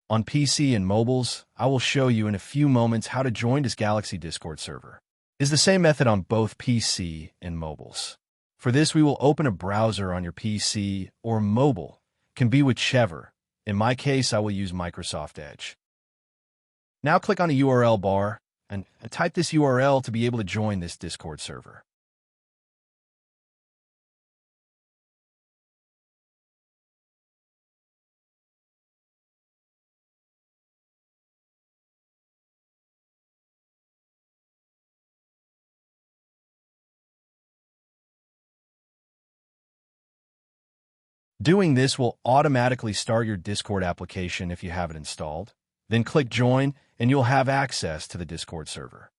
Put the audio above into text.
On PC and mobiles, I will show you in a few moments how to join DisGalaxy Discord server. It's the same method on both PC and mobiles. For this, we will open a browser on your PC or mobile, can be whichever. In my case, I will use Microsoft Edge. Now click on the URL bar and type this URL to be able to join this Discord server. Doing this will automatically start your Discord application if you have it installed. Then click Join, and you'll have access to the Discord server.